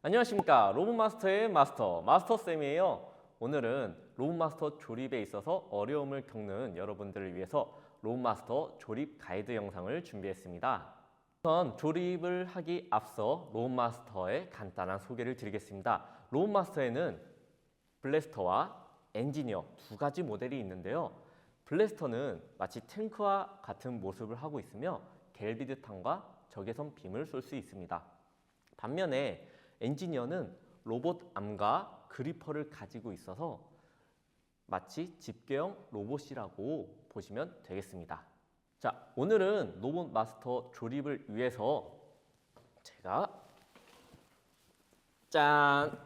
안녕하십니까. 로봇마스터의 마스터쌤이에요. 오늘은 로봇마스터 조립에 있어서 어려움을 겪는 여러분들을 위해서 로봇마스터 조립 가이드 영상을 준비했습니다. 우선 조립을 하기 앞서 로봇마스터의 간단한 소개를 드리겠습니다. 로봇마스터에는 블래스터와 엔지니어 두 가지 모델이 있는데요. 블래스터는 마치 탱크와 같은 모습을 하고 있으며 갤비드탄과 적외선 빔을 쏠 수 있습니다. 반면에 엔지니어는 로봇 암과 그리퍼를 가지고 있어서 마치 집게형 로봇이라고 보시면 되겠습니다. 자, 오늘은 로봇 마스터 조립을 위해서 제가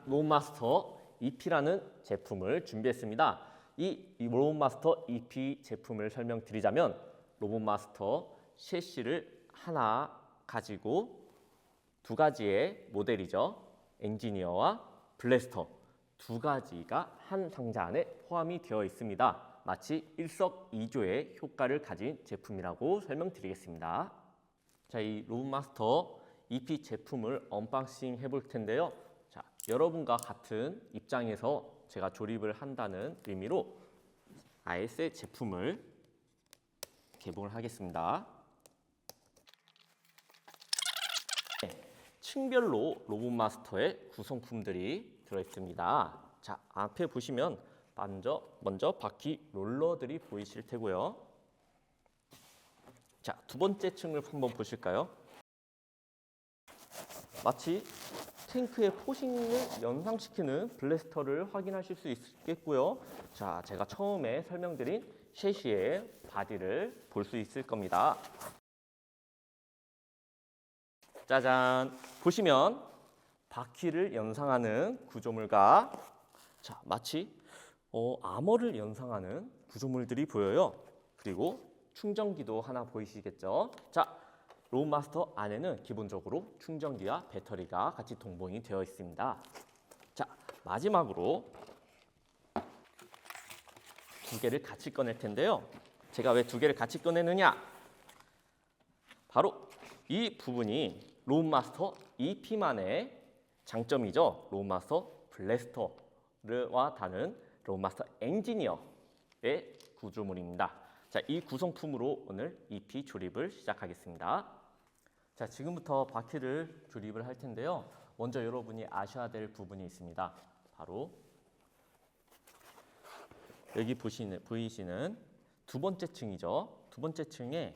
로봇 마스터 EP라는 제품을 준비했습니다. 이 로봇 마스터 EP 제품을 설명드리자면 로봇 마스터 셰시를 하나 가지고 두 가지의 모델이죠. 엔지니어와 블래스터 두 가지가 한 상자 안에 포함이 되어 있습니다. 마치 일석이조의 효과를 가진 제품이라고 설명드리겠습니다. 자, 이 로봇마스터 EP 제품을 언박싱 해볼 텐데요. 자, 여러분과 같은 입장에서 제가 조립을 한다는 의미로 아예 제품을 개봉을 하겠습니다. 층별로 로봇마스터의 구성품들이 들어있습니다. 자, 앞에 보시면 먼저 바퀴 롤러들이 보이실 테고요. 자, 두 번째 층을 한번 보실까요? 마치 탱크의 포싱을 연상시키는 블래스터를 확인하실 수 있겠고요. 자, 제가 처음에 설명드린 셰시의 바디를 볼 수 있을 겁니다. 짜잔! 보시면 바퀴를 연상하는 구조물과 마치 아머를 연상하는 구조물들이 보여요. 그리고 충전기도 하나 보이시겠죠? 자, 로봇마스터 안에는 기본적으로 충전기와 배터리가 같이 동봉이 되어 있습니다. 자, 마지막으로 두 개를 같이 꺼낼 텐데요. 제가 왜 두 개를 같이 꺼내느냐? 바로 이 부분이 로봇마스터 EP만의 장점이죠. 로봇마스터 블래스터와 다른 로봇마스터 엔지니어의 구조물입니다. 자, 이 구성품으로 오늘 EP 조립을 시작하겠습니다. 자, 지금부터 바퀴를 조립을 할 텐데요. 먼저 여러분이 아셔야 될 부분이 있습니다. 바로 여기 보이시는 두 번째 층이죠. 두 번째 층에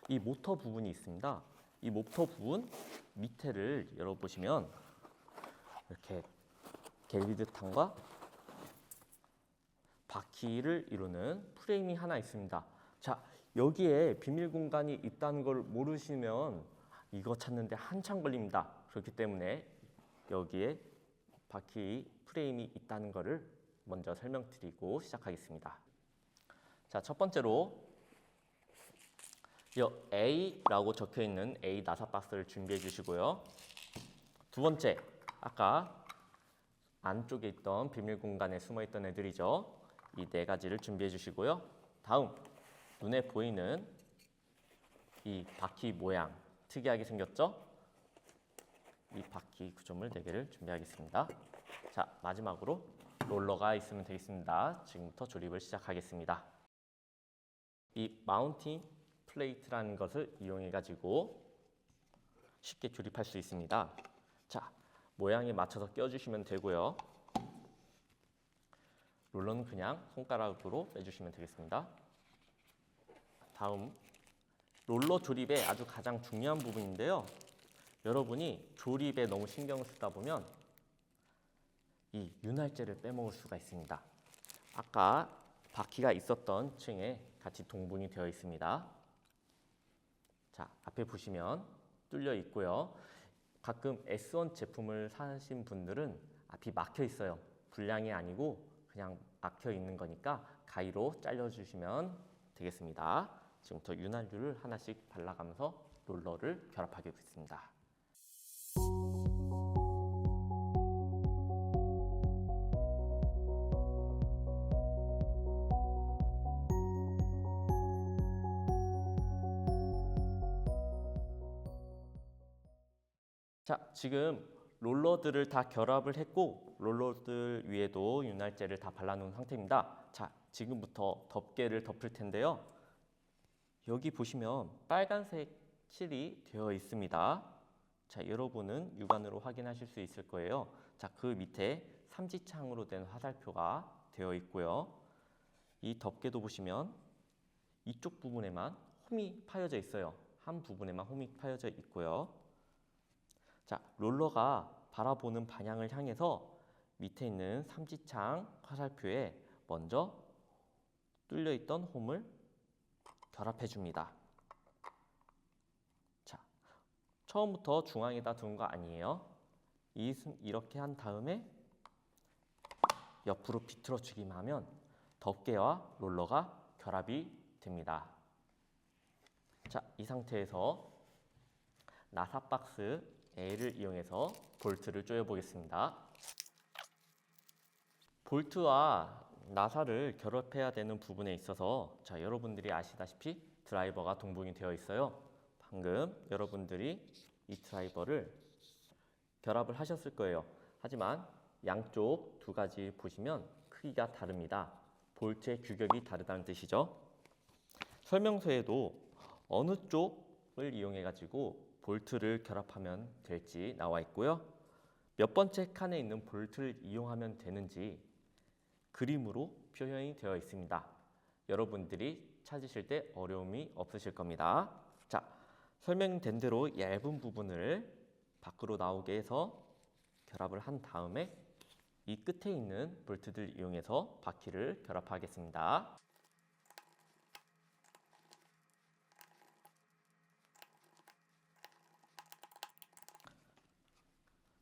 이 모터 부분이 있습니다. 이 모터 부분 밑에를 열어보시면 이렇게 갤비드탄과 바퀴를 이루는 프레임이 하나 있습니다. 자, 여기에 비밀 공간이 있다는 걸 모르시면 이거 찾는데 한참 걸립니다. 그렇기 때문에 여기에 바퀴 프레임이 있다는 것을 먼저 설명드리고 시작하겠습니다. 자, 첫 번째로 이 A라고 적혀 있는 A 나사 박스를 준비해 주시고요. 두 번째, 아까 안쪽에 있던 비밀 공간에 숨어 있던 애들이죠. 이 네 가지를 준비해 주시고요. 다음, 눈에 보이는 이 바퀴 모양 특이하게 생겼죠? 이 바퀴 구조물 4개를 준비하겠습니다. 자, 마지막으로 롤러가 있으면 되겠습니다. 지금부터 조립을 시작하겠습니다. 이 마운팅 플레이트라는 것을 이용해 가지고 쉽게 조립할 수 있습니다. 자, 모양에 맞춰서 껴주시면 되고요. 롤러는 그냥 손가락으로 빼주시면 되겠습니다. 다음, 롤러 조립의 아주 가장 중요한 부분인데요. 여러분이 조립에 너무 신경을 쓰다 보면 이 윤활제를 빼먹을 수가 있습니다. 아까 바퀴가 있었던 층에 같이 동봉이 되어 있습니다. 자, 앞에 보시면 뚫려 있고요. 가끔 S1 제품을 사신 분들은 앞이 막혀 있어요. 불량이 아니고 그냥 막혀 있는 거니까 가위로 잘라주시면 되겠습니다. 지금부터 윤활유를 하나씩 발라가면서 롤러를 결합하겠습니다. 자, 지금 롤러들을 다 결합을 했고 롤러들 위에도 윤활제를 다 발라놓은 상태입니다. 자, 지금부터 덮개를 덮을 텐데요. 여기 보시면 빨간색 칠이 되어 있습니다. 자, 여러분은 육안으로 확인하실 수 있을 거예요. 자, 그 밑에 삼지창으로 된 화살표가 되어 있고요. 이 덮개도 보시면 이쪽 부분에만 홈이 파여져 있어요. 한 부분에만 홈이 파여져 있고요. 자, 롤러가 바라보는 방향을 향해서 밑에 있는 삼지창 화살표에 먼저 뚫려 있던 홈을 결합해 줍니다. 자, 처음부터 중앙에다 두는 거 아니에요. 이렇게 한 다음에 옆으로 비틀어 주기만 하면 덮개와 롤러가 결합이 됩니다. 자, 이 상태에서 나사박스 A를 이용해서 볼트를 조여 보겠습니다. 볼트와 나사를 결합해야 되는 부분에 있어서 자, 여러분들이 아시다시피 드라이버가 동봉이 되어 있어요. 방금 여러분들이 이 드라이버를 결합을 하셨을 거예요. 하지만 양쪽 두 가지 보시면 크기가 다릅니다. 볼트의 규격이 다르다는 뜻이죠. 설명서에도 어느 쪽을 이용해 가지고 볼트를 결합하면 될지 나와 있고요. 몇 번째 칸에 있는 볼트를 이용하면 되는지 그림으로 표현이 되어 있습니다. 여러분들이 찾으실 때 어려움이 없으실 겁니다. 자, 설명된 대로 얇은 부분을 밖으로 나오게 해서 결합을 한 다음에 이 끝에 있는 볼트들 이용해서 바퀴를 결합하겠습니다.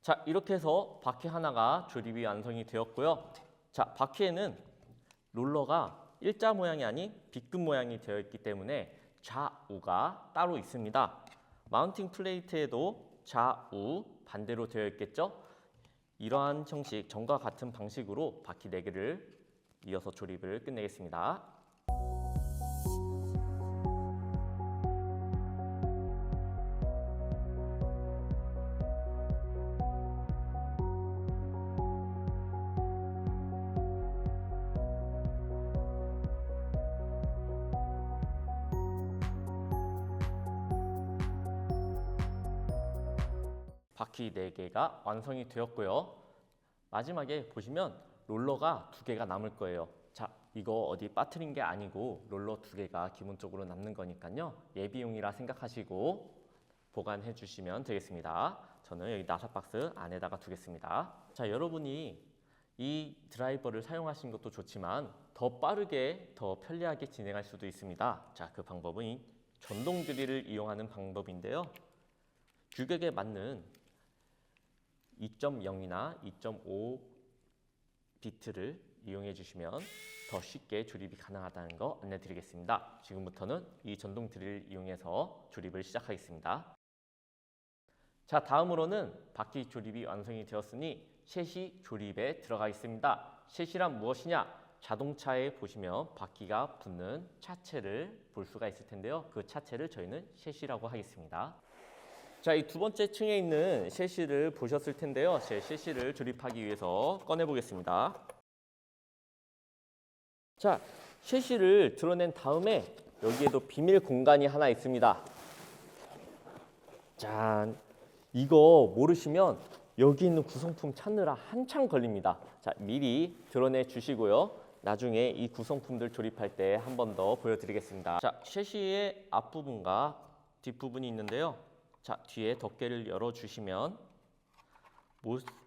자, 이렇게 해서 바퀴 하나가 조립이 완성이 되었고요. 자, 바퀴에는 롤러가 일자 모양이 아닌 B급 모양이 되어 있기 때문에 좌우가 따로 있습니다. 마운팅 플레이트에도 좌우 반대로 되어 있겠죠? 이러한 형식, 전과 같은 방식으로 바퀴 4개를 이어서 조립을 끝내겠습니다. 바퀴 4개가 완성이 되었고요. 마지막에 보시면 롤러가 2개가 남을 거예요. 자, 이거 어디 빠뜨린 게 아니고 롤러 2개가 기본적으로 남는 거니까요. 예비용이라 생각하시고 보관해 주시면 되겠습니다. 저는 여기 나사박스 안에다가 두겠습니다. 자, 여러분이 이 드라이버를 사용하신 것도 좋지만 더 빠르게, 더 편리하게 진행할 수도 있습니다. 자, 그 방법은 이 전동 드릴을 이용하는 방법인데요. 규격에 맞는 2.0이나 2.5 비트를 이용해 주시면 더 쉽게 조립이 가능하다는 거 안내 드리겠습니다. 지금부터는 이 전동 드릴을 이용해서 조립을 시작하겠습니다. 자, 다음으로는 바퀴 조립이 완성이 되었으니 셰시 조립에 들어가겠습니다. 셰시란 무엇이냐? 자동차에 보시면 바퀴가 붙는 차체를 볼 수가 있을 텐데요. 그 차체를 저희는 셰시라고 하겠습니다. 자, 이 두 번째 층에 있는 셰시를 보셨을 텐데요. 제 셰시를 조립하기 위해서 꺼내 보겠습니다. 자, 셰시를 드러낸 다음에 여기에도 비밀 공간이 하나 있습니다. 짠, 이거 모르시면 여기 있는 구성품 찾느라 한참 걸립니다. 자, 미리 드러내 주시고요. 나중에 이 구성품들 조립할 때 한 번 더 보여드리겠습니다. 자, 셰시의 앞부분과 뒷부분이 있는데요. 자, 뒤에 덮개를 열어주시면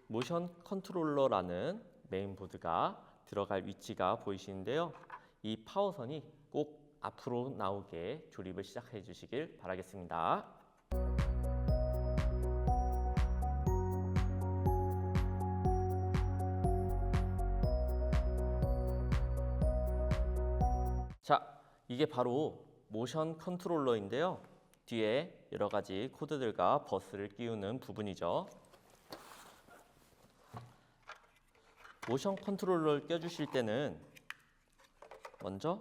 모션 컨트롤러라는 메인보드가 들어갈 위치가 보이시는데요. 이 파워선이 꼭 앞으로 나오게 조립을 시작해 주시길 바라겠습니다. 자, 이게 바로 모션 컨트롤러인데요. 뒤에 여러 가지 코드들과 버스를 끼우는 부분이죠. 모션 컨트롤러를 껴주실 때는 먼저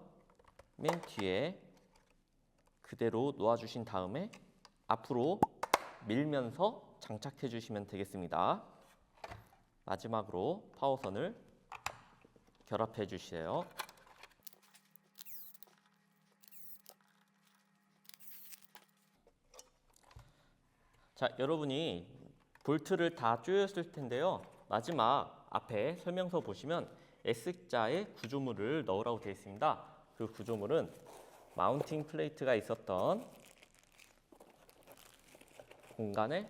맨 뒤에 그대로 놓아주신 다음에 앞으로 밀면서 장착해 주시면 되겠습니다. 마지막으로 파워선을 결합해 주세요. 자, 여러분이 볼트를 다 조였을 텐데요. 마지막 앞에 설명서 보시면 S자의 구조물을 넣으라고 되어 있습니다. 그 구조물은 마운팅 플레이트가 있었던 공간에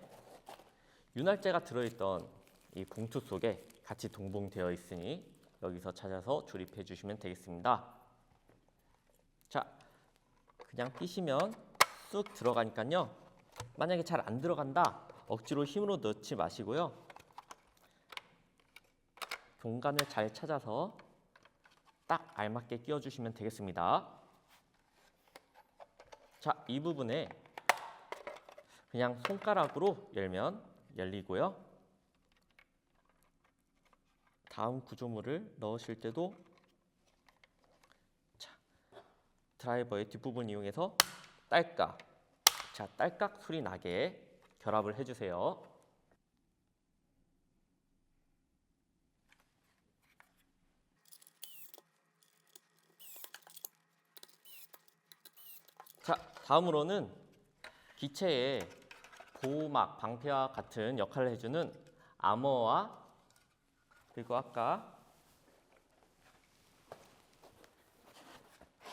윤활제가 들어있던 이 봉투 속에 같이 동봉되어 있으니 여기서 찾아서 조립해 주시면 되겠습니다. 자, 그냥 끼시면 쑥 들어가니까요. 만약에 잘 안 들어간다, 억지로 힘으로 넣지 마시고요. 공간을 잘 찾아서 딱 알맞게 끼워주시면 되겠습니다. 자, 이 부분에 그냥 손가락으로 열면 열리고요. 다음 구조물을 넣으실 때도 자, 드라이버의 뒷부분 이용해서 딸깍, 자, 딸깍 소리 나게 결합을 해주세요. 자, 다음으로는 기체의 보호막, 방패와 같은 역할을 해주는 아머와 그리고 아까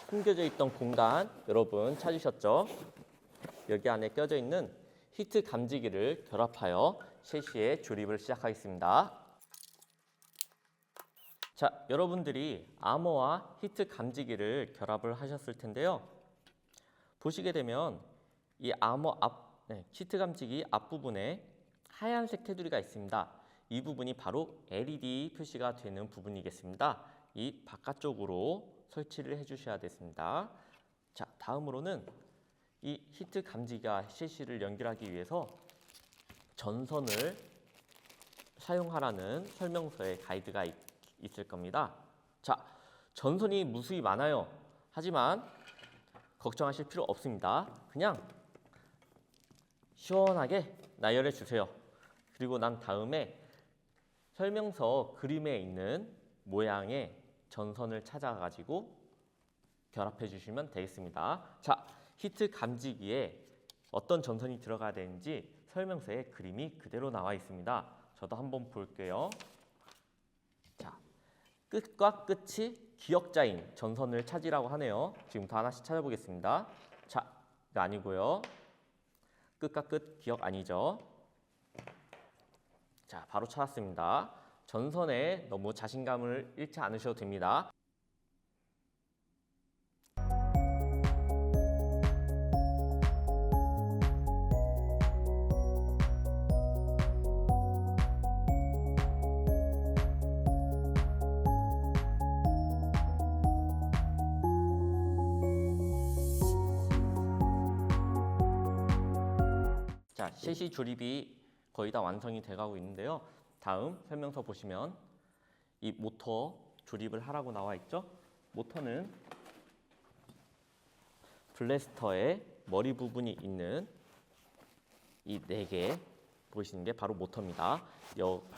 숨겨져 있던 공간 여러분 찾으셨죠? 여기 안에 껴져 있는 히트 감지기를 결합하여 셰시의 조립을 시작하겠습니다. 자, 여러분들이 아머와 히트 감지기를 결합을 하셨을 텐데요. 보시게 되면 이 아머 히트 감지기 앞부분에 하얀색 테두리가 있습니다. 이 부분이 바로 LED 표시가 되는 부분이겠습니다. 이 바깥쪽으로 설치를 해주셔야 됐습니다. 자, 다음으로는 이 히트 감지기와 셰시를 연결하기 위해서 전선을 사용하라는 설명서에 가이드가 있을 겁니다. 자, 전선이 무수히 많아요. 하지만 걱정하실 필요 없습니다. 그냥 시원하게 나열해 주세요. 그리고 난 다음에 설명서 그림에 있는 모양의 전선을 찾아가지고 결합해 주시면 되겠습니다. 자, 히트 감지기에 어떤 전선이 들어가야 되는지 설명서에 그림이 그대로 나와 있습니다. 저도 한번 볼게요. 자, 끝과 끝이 기역자인 전선을 찾으라고 하네요. 지금부터 하나씩 찾아보겠습니다. 자, 이거 아니고요. 끝과 끝 기역 아니죠. 자, 바로 찾았습니다. 전선에 너무 자신감을 잃지 않으셔도 됩니다. 자, 셰시 조립이 거의 다 완성이 돼가고 있는데요. 다음 설명서 보시면 이 모터 조립을 하라고 나와 있죠. 모터는 블래스터의 머리 부분이 있는 이 4개 보이시는 게 바로 모터입니다.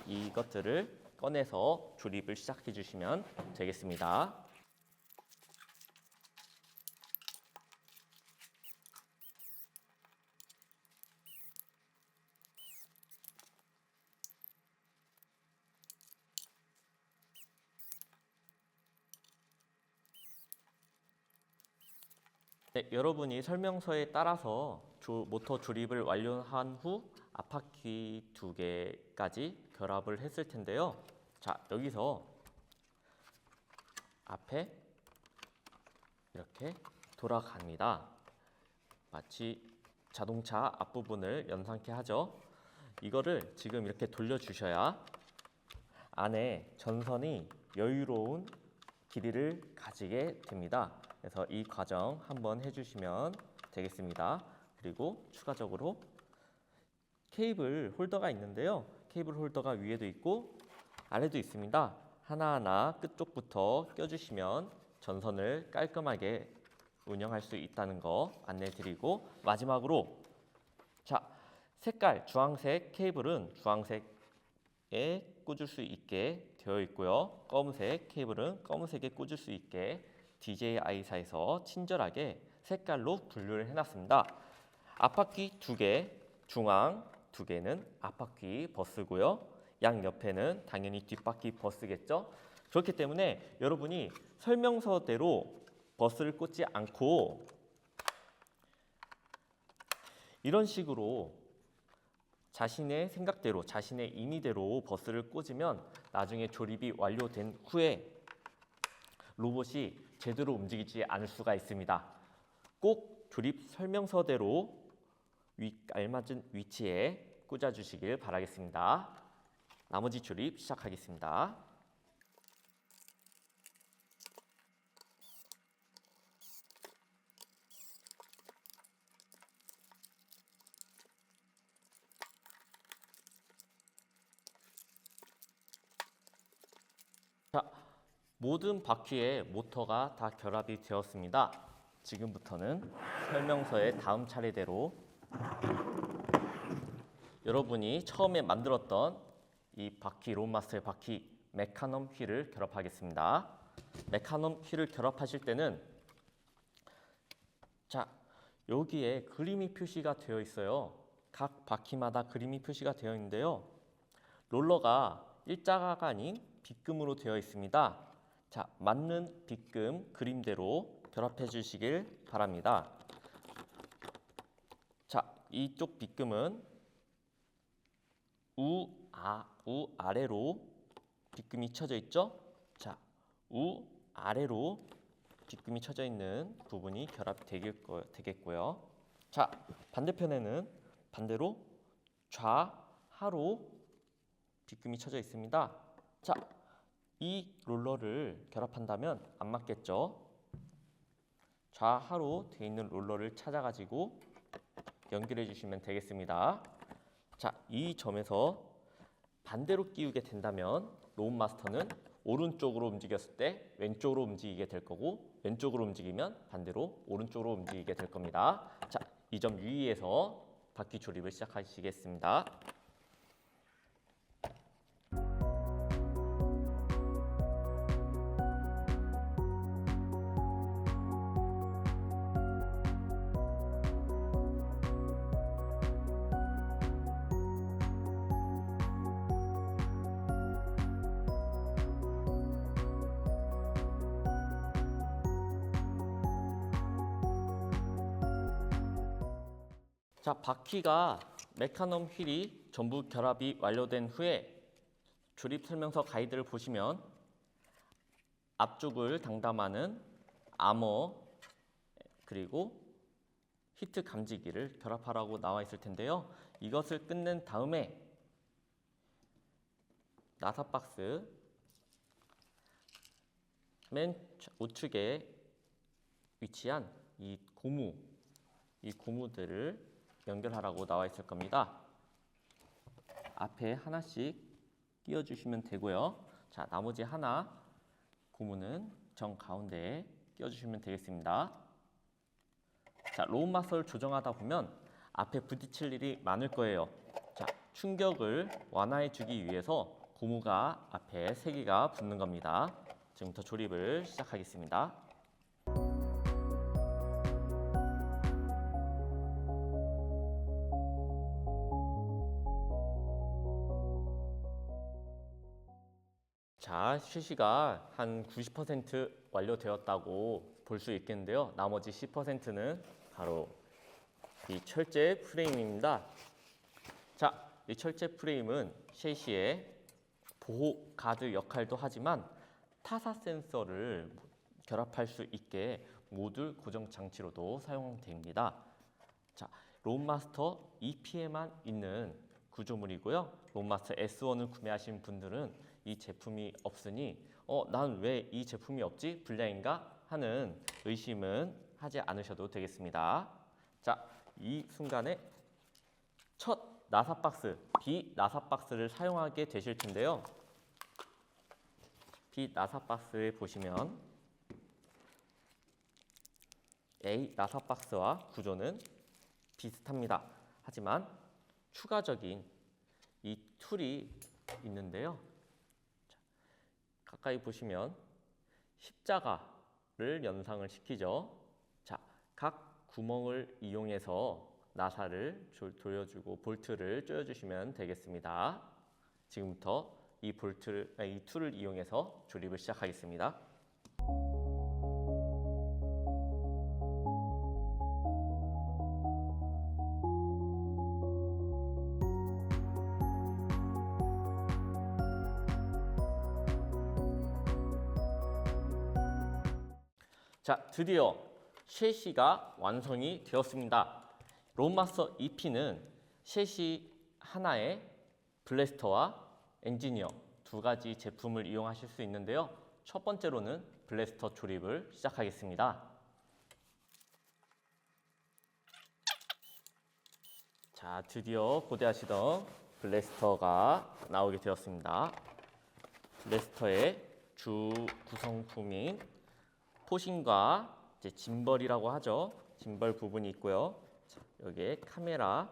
이것들을 꺼내서 조립을 시작해 주시면 되겠습니다. 네, 여러분이 설명서에 따라서 모터 조립을 완료한 후 앞바퀴 2개까지 결합을 했을 텐데요. 자, 여기서 앞에 이렇게 돌아갑니다. 마치 자동차 앞부분을 연상케 하죠. 이거를 지금 이렇게 돌려주셔야 안에 전선이 여유로운 길이를 가지게 됩니다. 그래서 이 과정 한번 해주시면 되겠습니다. 그리고 추가적으로 케이블 홀더가 있는데요. 케이블 홀더가 위에도 있고 아래도 있습니다. 하나하나 끝쪽부터 껴주시면 전선을 깔끔하게 운영할 수 있다는 거 안내드리고, 마지막으로 자, 색깔 주황색 케이블은 주황색에 꽂을 수 있게 되어 있고요. 검은색 케이블은 검은색에 꽂을 수 있게 DJI사에서 친절하게 색깔로 분류를 해놨습니다. 앞바퀴 2개, 중앙 2개는 앞바퀴 버스고요. 양 옆에는 당연히 뒷바퀴 버스겠죠. 그렇기 때문에 여러분이 설명서대로 버스를 꽂지 않고 이런 식으로 자신의 생각대로, 자신의 임의대로 버스를 꽂으면 나중에 조립이 완료된 후에 로봇이 제대로 움직이지 않을 수가 있습니다. 꼭 조립 설명서대로 알맞은 위치에 꽂아주시길 바라겠습니다. 나머지 조립 시작하겠습니다. 자, 모든 바퀴에 모터가 다 결합이 되었습니다. 지금부터는 설명서의 다음 차례대로 여러분이 처음에 만들었던 이 바퀴, 로드마스터의 바퀴 메카넘 휠을 결합하겠습니다. 메카넘 휠을 결합하실 때는 자, 여기에 그림이 표시가 되어 있어요. 각 바퀴마다 그림이 표시가 되어 있는데요. 롤러가 일자가 아닌 빗금으로 되어 있습니다. 자, 맞는 빗금 그림대로 결합해 주시길 바랍니다. 자, 이쪽 빗금은 아래로 빗금이 쳐져 있죠? 자, 아래로 빗금이 쳐져 있는 부분이 결합되겠고요. 자, 반대편에는 반대로 좌하로 빗금이 쳐져 있습니다. 자, 이 롤러를 결합한다면 안 맞겠죠? 좌하로 되어 있는 롤러를 찾아가지고 연결해 주시면 되겠습니다. 자, 이 점에서 반대로 끼우게 된다면 로드마스터는 오른쪽으로 움직였을 때 왼쪽으로 움직이게 될 거고 왼쪽으로 움직이면 반대로 오른쪽으로 움직이게 될 겁니다. 자, 이 점 유의해서 바퀴 조립을 시작하시겠습니다. 자, 바퀴가 메카넘 휠이 전부 결합이 완료된 후에 조립 설명서 가이드를 보시면 앞쪽을 당담하는 아머 그리고 히트 감지기를 결합하라고 나와 있을 텐데요. 이것을 끝낸 다음에 나사박스 맨 우측에 위치한 이 고무들을 연결하라고 나와 있을 겁니다. 앞에 하나씩 끼워주시면 되고요. 자, 나머지 하나 고무는 정 가운데에 끼워주시면 되겠습니다. 자, 로드마스터를 조정하다 보면 앞에 부딪힐 일이 많을 거예요. 자, 충격을 완화해주기 위해서 고무가 앞에 3개가 붙는 겁니다. 지금부터 조립을 시작하겠습니다. 자, 쉐시가 한 90% 완료되었다고 볼 수 있겠는데요. 나머지 10%는 바로 이 철제 프레임입니다. 자, 이 철제 프레임은 쉐시의 보호 가드 역할도 하지만 타사 센서를 결합할 수 있게 모듈 고정 장치로도 사용됩니다. 자, 로드마스터 EP에만 있는 구조물이고요. 로드마스터 S1을 구매하신 분들은 이 제품이 없으니 난 왜 이 제품이 없지? 불량인가? 하는 의심은 하지 않으셔도 되겠습니다. 자, 이 순간에 첫 나사박스, B 나사박스를 사용하게 되실 텐데요. B 나사박스에 보시면 A 나사박스와 구조는 비슷합니다. 하지만 추가적인 이 툴이 있는데요. 자, 가까이 보시면 십자가를 연상을 시키죠. 자, 각 구멍을 이용해서 나사를 돌려주고 볼트를 조여주시면 되겠습니다. 지금부터 이 툴을 이용해서 조립을 시작하겠습니다. 자, 드디어 셰시가 완성이 되었습니다. 로드마스터 EP는 셰시 하나에 블래스터와 엔지니어 두 가지 제품을 이용하실 수 있는데요. 첫 번째로는 블래스터 조립을 시작하겠습니다. 자, 드디어 고대하시던 블래스터가 나오게 되었습니다. 블래스터의 주 구성품인 포신과 이제 짐벌이라고 하죠. 짐벌 부분이 있고요. 자, 여기에 카메라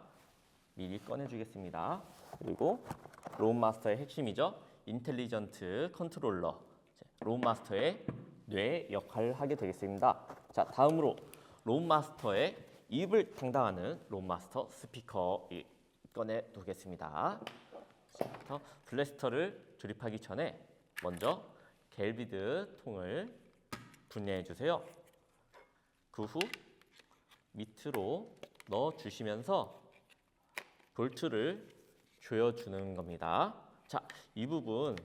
미리 꺼내주겠습니다. 그리고 로드마스터의 핵심이죠. 인텔리전트 컨트롤러. 로드마스터의 뇌 역할을 하게 되겠습니다. 자, 다음으로 로드마스터의 입을 담당하는 로드마스터 스피커 꺼내 두겠습니다. 블래스터를 조립하기 전에 먼저 갤비드 통을 분해해 주세요. 그 후 밑으로 넣어 주시면서 볼트를 조여주는 겁니다. 자, 이 부분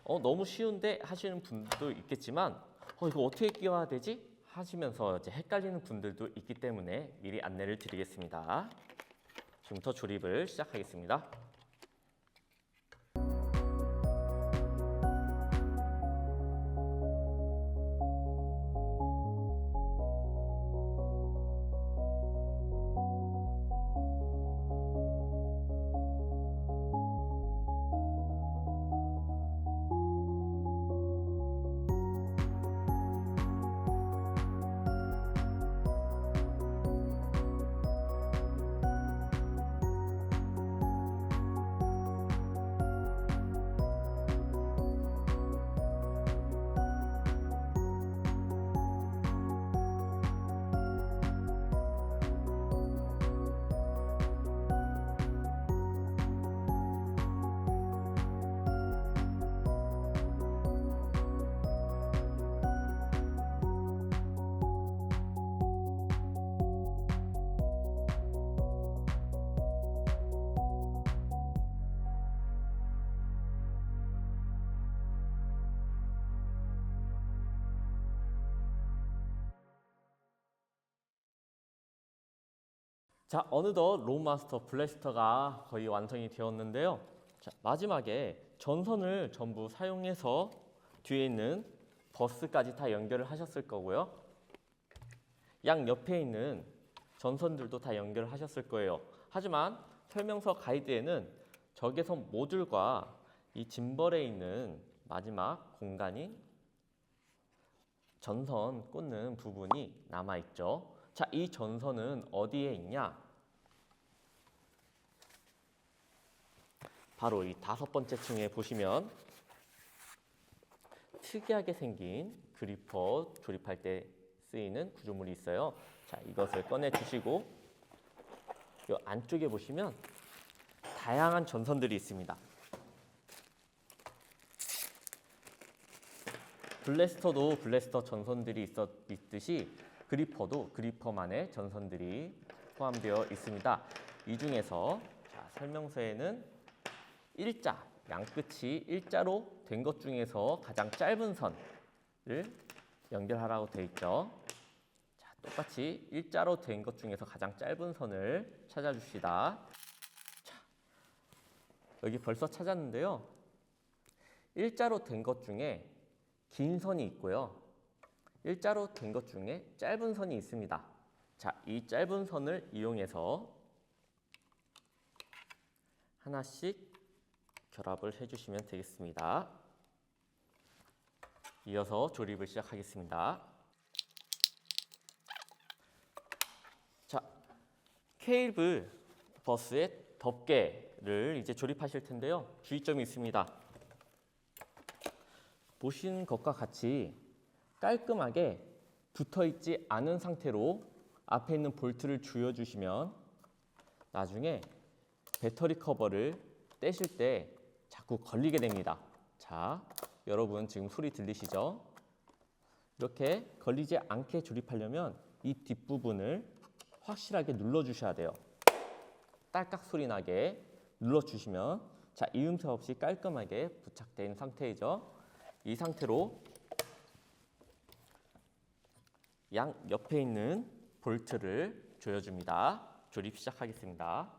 너무 쉬운데 하시는 분도 있겠지만 이거 어떻게 끼워야 되지? 하시면서 이제 헷갈리는 분들도 있기 때문에 미리 안내를 드리겠습니다. 지금부터 조립을 시작하겠습니다. 자, 어느덧 로드마스터 블래스터가 거의 완성이 되었는데요. 자, 마지막에 전선을 전부 사용해서 뒤에 있는 버스까지 다 연결을 하셨을 거고요. 양 옆에 있는 전선들도 다 연결을 하셨을 거예요. 하지만 설명서 가이드에는 적외선 모듈과 이 짐벌에 있는 마지막 공간인 전선 꽂는 부분이 남아있죠. 자, 이 전선은 어디에 있냐? 바로 이 5번째 층에 보시면 특이하게 생긴 그리퍼 조립할 때 쓰이는 구조물이 있어요. 자, 이것을 꺼내 주시고 이 안쪽에 보시면 다양한 전선들이 있습니다. 블래스터도 블래스터 전선들이 있듯이 그리퍼도 그리퍼만의 전선들이 포함되어 있습니다. 이 중에서 자, 설명서에는 일자, 양끝이 일자로 된 것 중에서 가장 짧은 선을 연결하라고 되어 있죠. 자, 똑같이 일자로 된 것 중에서 가장 짧은 선을 찾아줍시다. 자, 여기 벌써 찾았는데요. 일자로 된 것 중에 긴 선이 있고요. 일자로 된 것 중에 짧은 선이 있습니다. 자, 이 짧은 선을 이용해서 하나씩 결합을 해주시면 되겠습니다. 이어서 조립을 시작하겠습니다. 자, 케이블 버스의 덮개를 이제 조립하실 텐데요. 주의점이 있습니다. 보시는 것과 같이 깔끔하게 붙어있지 않은 상태로 앞에 있는 볼트를 조여주시면 나중에 배터리 커버를 떼실 때 자꾸 걸리게 됩니다. 자, 여러분 지금 소리 들리시죠? 이렇게 걸리지 않게 조립하려면 이 뒷부분을 확실하게 눌러주셔야 돼요. 딸깍 소리 나게 눌러주시면 자, 이음새 없이 깔끔하게 부착된 상태이죠. 이 상태로 양 옆에 있는 볼트를 조여줍니다. 조립 시작하겠습니다.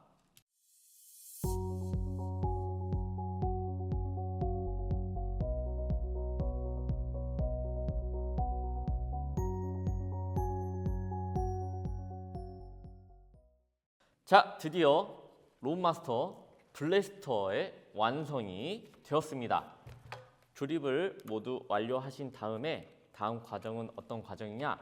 자, 드디어 롬마스터 블래스터의 완성이 되었습니다. 조립을 모두 완료하신 다음에 다음 과정은 어떤 과정이냐?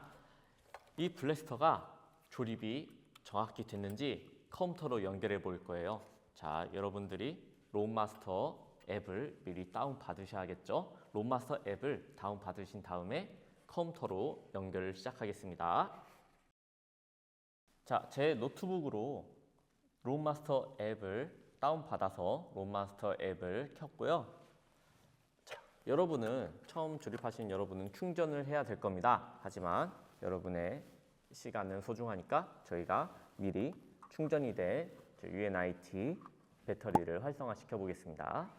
이 블래스터가 조립이 정확히 됐는지 컴퓨터로 연결해 볼 거예요. 자, 여러분들이 롬마스터 앱을 미리 다운 받으셔야겠죠? 롬마스터 앱을 다운 받으신 다음에 컴퓨터로 연결을 시작하겠습니다. 자, 제 노트북으로 롬마스터 앱을 다운받아서 롬마스터 앱을 켰고요. 자, 여러분은 처음 조립하신 여러분은 충전을 해야 될 겁니다. 하지만 여러분의 시간은 소중하니까 저희가 미리 충전이 된 UNIT 배터리를 활성화시켜 보겠습니다.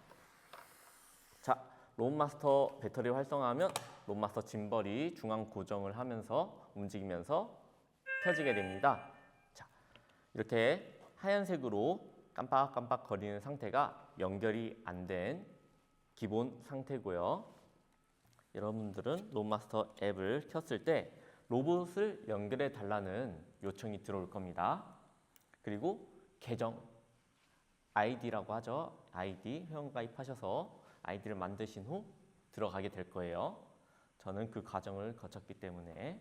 자, 롬마스터 배터리 활성화하면 롬마스터 짐벌이 중앙 고정을 하면서 움직이면서 켜지게 됩니다. 자, 이렇게 하얀색으로 깜빡깜빡 거리는 상태가 연결이 안 된 기본 상태고요. 여러분들은 롬마스터 앱을 켰을 때 로봇을 연결해 달라는 요청이 들어올 겁니다. 그리고 계정, 아이디라고 하죠. 아이디 회원가입하셔서 아이디를 만드신 후 들어가게 될 거예요. 저는 그 과정을 거쳤기 때문에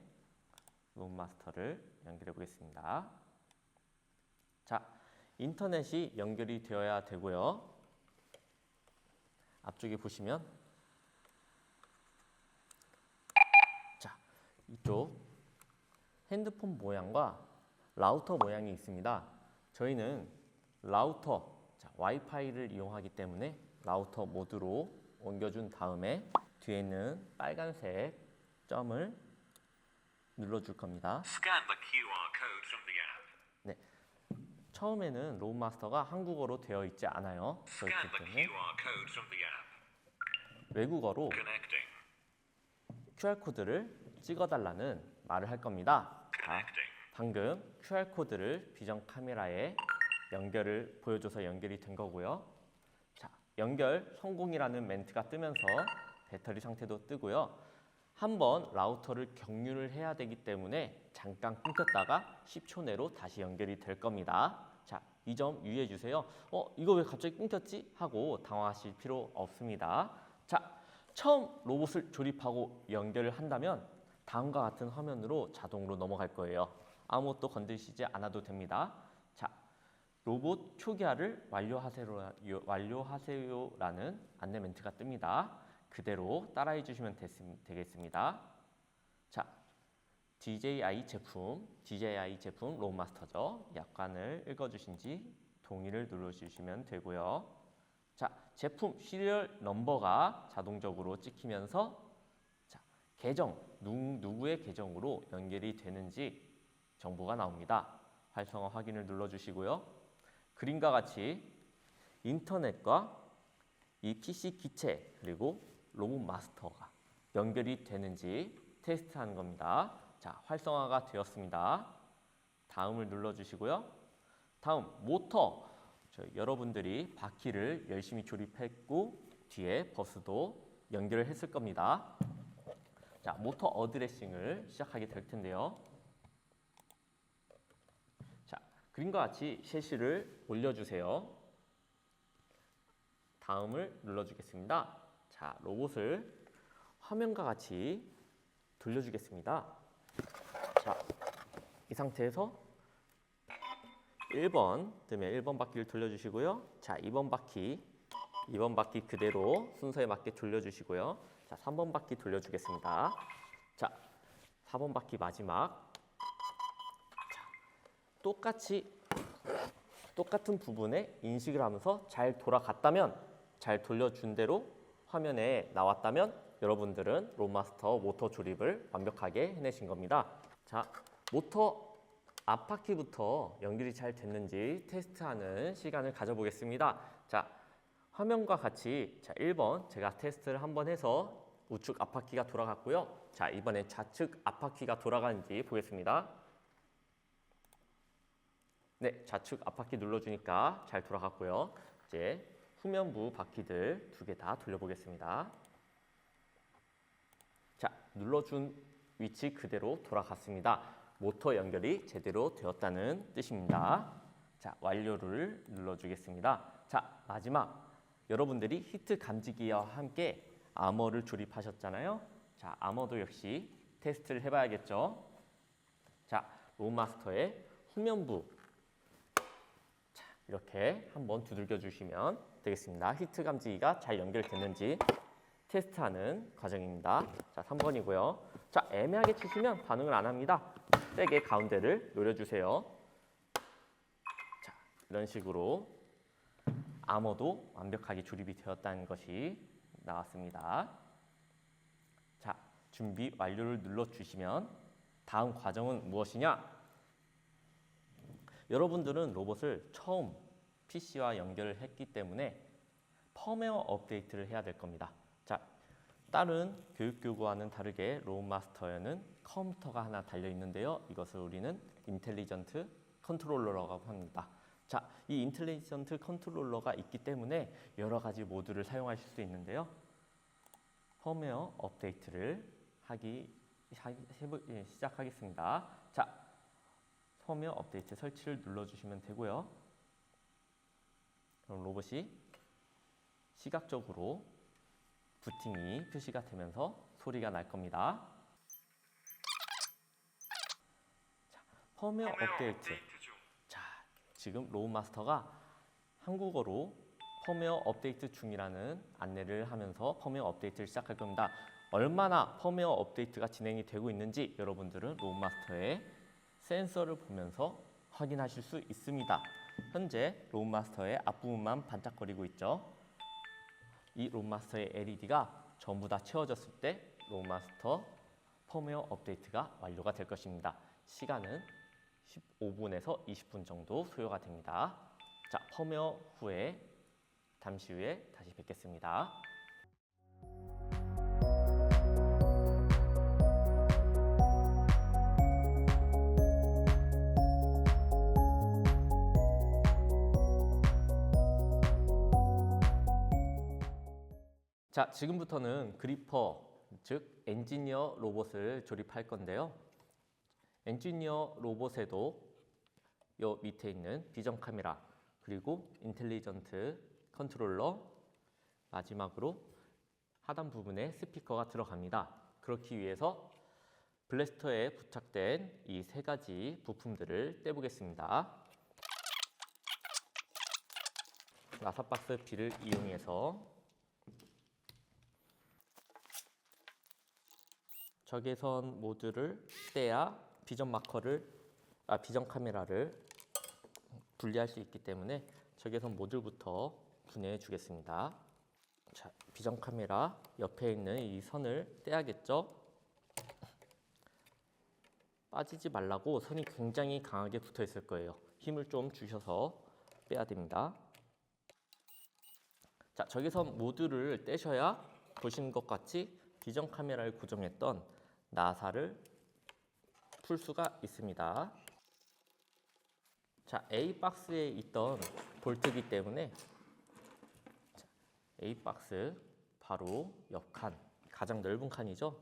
롬마스터를 연결해 보겠습니다. 자, 인터넷이 연결이 되어야 되고요. 앞쪽에 보시면 자, 이쪽 핸드폰 모양과 라우터 모양이 있습니다. 저희는 라우터, 자, 와이파이를 이용하기 때문에 라우터 모드로 옮겨준 다음에 뒤에 있는 빨간색 점을 눌러줄 겁니다. 네, 처음에는 롬마스터가 한국어로 되어 있지 않아요. 그렇기 때문에 외국어로 QR코드를 찍어달라는 말을 할 겁니다. 자, 방금 QR코드를 비전 카메라에 연결을 보여줘서 연결이 된 거고요. 자, 연결 성공이라는 멘트가 뜨면서 배터리 상태도 뜨고요. 한번 라우터를 경유를 해야 되기 때문에 잠깐 끊겼다가 10초 내로 다시 연결이 될 겁니다. 자, 이 점 유의해 주세요. 이거 왜 갑자기 끊겼지? 하고 당황하실 필요 없습니다. 자, 처음 로봇을 조립하고 연결을 한다면 다음과 같은 화면으로 자동으로 넘어갈 거예요. 아무것도 건드리시지 않아도 됩니다. 자, 로봇 초기화를 완료하세요라는 안내 멘트가 뜹니다. 그대로 따라해 주시면 되겠습니다. 자, DJI 제품 롬마스터죠. 약관을 읽어주신지 동의를 눌러주시면 되고요. 자, 제품 시리얼 넘버가 자동적으로 찍히면서 자, 계정, 누구의 계정으로 연결이 되는지 정보가 나옵니다. 활성화 확인을 눌러주시고요. 그림과 같이 인터넷과 이 PC 기체 그리고 로봇 마스터가 연결이 되는지 테스트하는 겁니다. 자, 활성화가 되었습니다. 다음을 눌러주시고요. 다음 모터, 여러분들이 바퀴를 열심히 조립했고 뒤에 버스도 연결을 했을 겁니다. 자, 모터 어드레싱을 시작하게 될 텐데요. 자, 그림과 같이 셰시를 올려주세요. 다음을 눌러주겠습니다. 자, 로봇을 화면과 같이 돌려주겠습니다. 자, 이 상태에서 1번 뜨면 1번 바퀴를 돌려주시고요. 자, 2번 바퀴 그대로 순서에 맞게 돌려주시고요. 자, 3번 바퀴 돌려주겠습니다. 자, 4번 바퀴 마지막. 자, 똑같은 부분에 인식을 하면서 잘 돌아갔다면, 잘 돌려준 대로 화면에 나왔다면 여러분들은 로마스터 모터 조립을 완벽하게 해내신 겁니다. 자, 모터 앞바퀴부터 연결이 잘 됐는지 테스트하는 시간을 가져보겠습니다. 자, 화면과 같이 자, 1번 제가 테스트를 한번 해서 우측 앞바퀴가 돌아갔고요. 자, 이번엔 좌측 앞바퀴가 돌아가는지 보겠습니다. 네, 좌측 앞바퀴 눌러주니까 잘 돌아갔고요. 이제 후면부 바퀴들 2개 다 돌려보겠습니다. 자, 눌러준 위치 그대로 돌아갔습니다. 모터 연결이 제대로 되었다는 뜻입니다. 자, 완료를 눌러주겠습니다. 자, 마지막 여러분들이 히트 감지기와 함께 아머를 조립하셨잖아요. 자, 아머도 역시 테스트를 해봐야겠죠. 자, 로마스터의 후면부 자, 이렇게 한번 두들겨 주시면 되겠습니다. 히트 감지기가 잘 연결됐는지 테스트하는 과정입니다. 자, 3번이고요. 자, 애매하게 치시면 반응을 안 합니다. 세게 가운데를 노려주세요. 자, 이런 식으로 아머도 완벽하게 조립이 되었다는 것이 나왔습니다. 자, 준비 완료를 눌러주시면 다음 과정은 무엇이냐? 여러분들은 로봇을 처음 PC와 연결을 했기 때문에 펌웨어 업데이트를 해야 될 겁니다. 자, 다른 교육교구와는 다르게 로봇마스터에는 컴퓨터가 하나 달려 있는데요. 이것을 우리는 인텔리전트 컨트롤러라고 합니다. 자, 이 인텔리전트 컨트롤러가 있기 때문에 여러 가지 모드를 사용하실 수 있는데요. 펌웨어 업데이트를 시작하겠습니다. 자, 펌웨어 업데이트 설치를 눌러주시면 되고요. 그럼 로봇이 시각적으로 부팅이 표시가 되면서 소리가 날 겁니다. 자, 펌웨어 업데이트. 자, 지금 로봇마스터가 한국어로 펌웨어 업데이트 중이라는 안내를 하면서 펌웨어 업데이트를 시작할 겁니다. 얼마나 펌웨어 업데이트가 진행이 되고 있는지 여러분들은 로봇마스터의 센서를 보면서 확인하실 수 있습니다. 현재 로봇마스터의 앞부분만 반짝거리고 있죠. 이 로봇마스터의 LED가 전부 다 채워졌을 때 로봇마스터 펌웨어 업데이트가 완료가 될 것입니다. 시간은 15분에서 20분 정도 소요가 됩니다. 자, 펌웨어 후에 잠시 후에 다시 뵙겠습니다. 자, 지금부터는 그리퍼, 즉 엔지니어 로봇을 조립할 건데요. 엔지니어 로봇에도 요 밑에 있는 비전 카메라, 그리고 인텔리전트 컨트롤러, 마지막으로 하단 부분에 스피커가 들어갑니다. 그렇기 위해서 블래스터에 부착된 이 세 가지 부품들을 떼보겠습니다. 라사박스 비를 이용해서 적외선 모드를 떼야 비전 카메라를 분리할 수 있기 때문에 적외선 모듈부터 분해해 주겠습니다. 자, 비전 카메라 옆에 있는 이 선을 떼야겠죠? 빠지지 말라고 선이 굉장히 강하게 붙어 있을 거예요. 힘을 좀 주셔서 빼야 됩니다. 자, 적외선 모듈을 떼셔야 보시는 것 같이 비전 카메라를 고정했던 나사를 풀 수가 있습니다. 자, A박스에 있던 볼트이기 때문에 A박스 바로 옆 칸, 가장 넓은 칸이죠.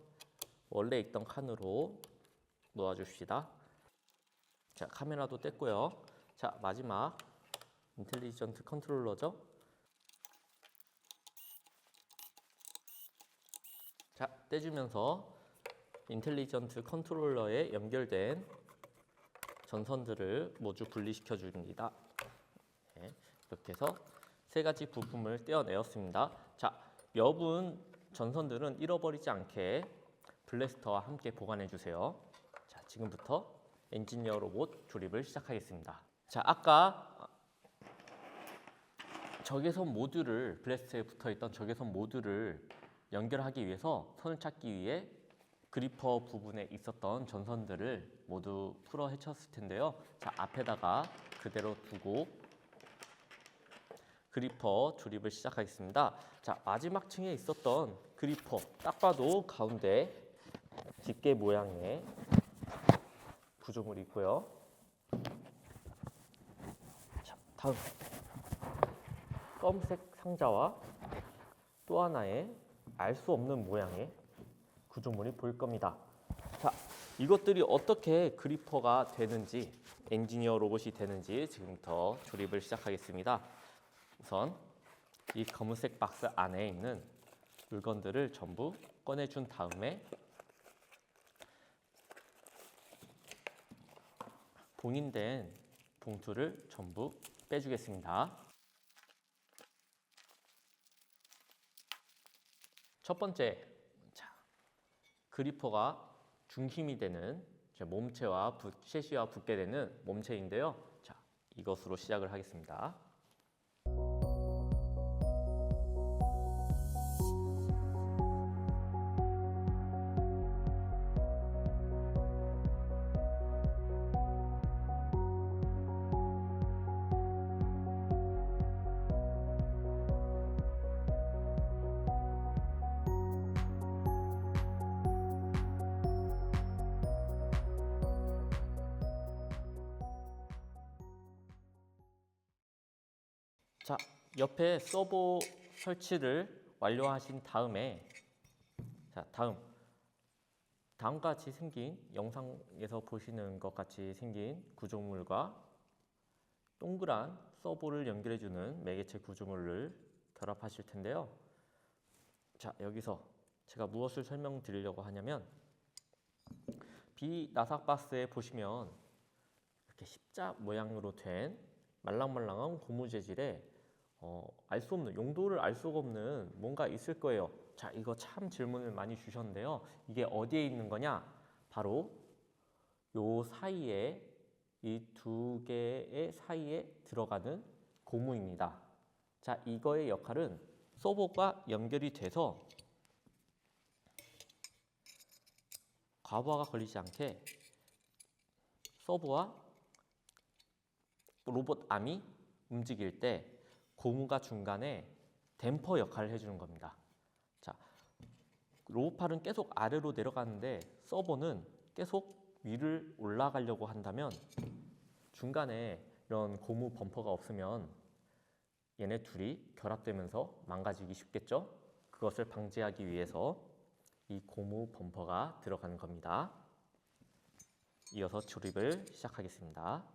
원래 있던 칸으로 놓아줍시다. 자, 카메라도 뗐고요. 자, 마지막 인텔리전트 컨트롤러죠. 자, 떼주면서 인텔리전트 컨트롤러에 연결된 전선들을 모두 분리시켜 줍니다. 네, 이렇게 해서 세 가지 부품을 떼어내었습니다. 자, 여분 전선들은 잃어버리지 않게 블래스터와 함께 보관해 주세요. 자, 지금부터 엔지니어 로봇 조립을 시작하겠습니다. 자, 아까 적외선 모듈을 블래스터에 붙어있던 적외선 모듈을 연결하기 위해서 선을 찾기 위해 그리퍼 부분에 있었던 전선들을 모두 풀어 헤쳤을 텐데요. 자, 앞에다가 그대로 두고 그리퍼 조립을 시작하겠습니다. 자, 마지막 층에 있었던 그리퍼, 딱 봐도 가운데 집게 모양의 구조물이 있고요. 자, 다음 검은색 상자와 또 하나의 알 수 없는 모양의 구조물이 보일 겁니다. 자, 이것들이 어떻게 그리퍼가 되는지, 엔지니어 로봇이 되는지 지금부터 조립을 시작하겠습니다. 우선 이 검은색 박스 안에 있는 물건들을 전부 꺼내준 다음에 봉인된 봉투를 전부 빼주겠습니다. 첫 번째, 자, 그리퍼가 중심이 되는 몸체와 셰시와 붙게 되는 몸체인데요. 자, 이것으로 시작을 하겠습니다. 자, 옆에 서버 설치를 완료하신 다음에 자, 다음과 같이 생긴 영상에서 보시는 것 같이 생긴 구조물과 동그란 서버를 연결해주는 매개체 구조물을 결합하실 텐데요. 자, 여기서 제가 무엇을 설명드리려고 하냐면 비나삭 박스에 보시면 이렇게 십자 모양으로 된 말랑말랑한 고무 재질의 알 수 없는, 용도를 알 수가 없는 뭔가 있을 거예요. 자, 이거 참 질문을 많이 주셨는데요. 이게 어디에 있는 거냐? 바로 요 사이에, 이 두 개의 사이에 들어가는 고무입니다. 자, 이거의 역할은 서버가 연결이 돼서 과부하가 걸리지 않게 서버와 로봇 암이 움직일 때 고무가 중간에 댐퍼 역할을 해주는 겁니다. 자, 로봇팔은 계속 아래로 내려가는데 서버는 계속 위를 올라가려고 한다면 중간에 이런 고무 범퍼가 없으면 얘네 둘이 결합되면서 망가지기 쉽겠죠? 그것을 방지하기 위해서 이 고무 범퍼가 들어가는 겁니다. 이어서 조립을 시작하겠습니다.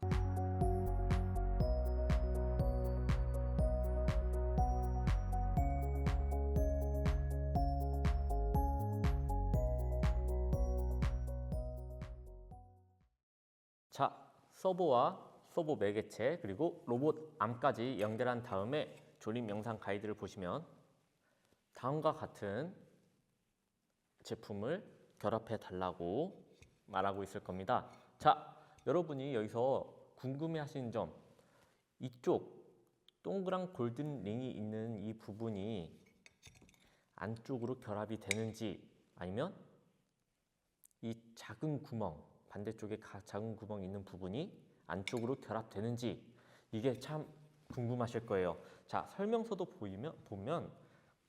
자, 서버와 서버 매개체 그리고 로봇 암까지 연결한 다음에 조립 영상 가이드를 보시면 다음과 같은 제품을 결합해 달라고 말하고 있을 겁니다. 자, 여러분이 여기서 궁금해 하시는 점, 이쪽 동그란 골든 링이 있는 이 부분이 안쪽으로 결합이 되는지 아니면 이 작은 구멍, 반대쪽에 작은 구멍이 있는 부분이 안쪽으로 결합되는지 이게 참 궁금하실 거예요. 자, 설명서도 보면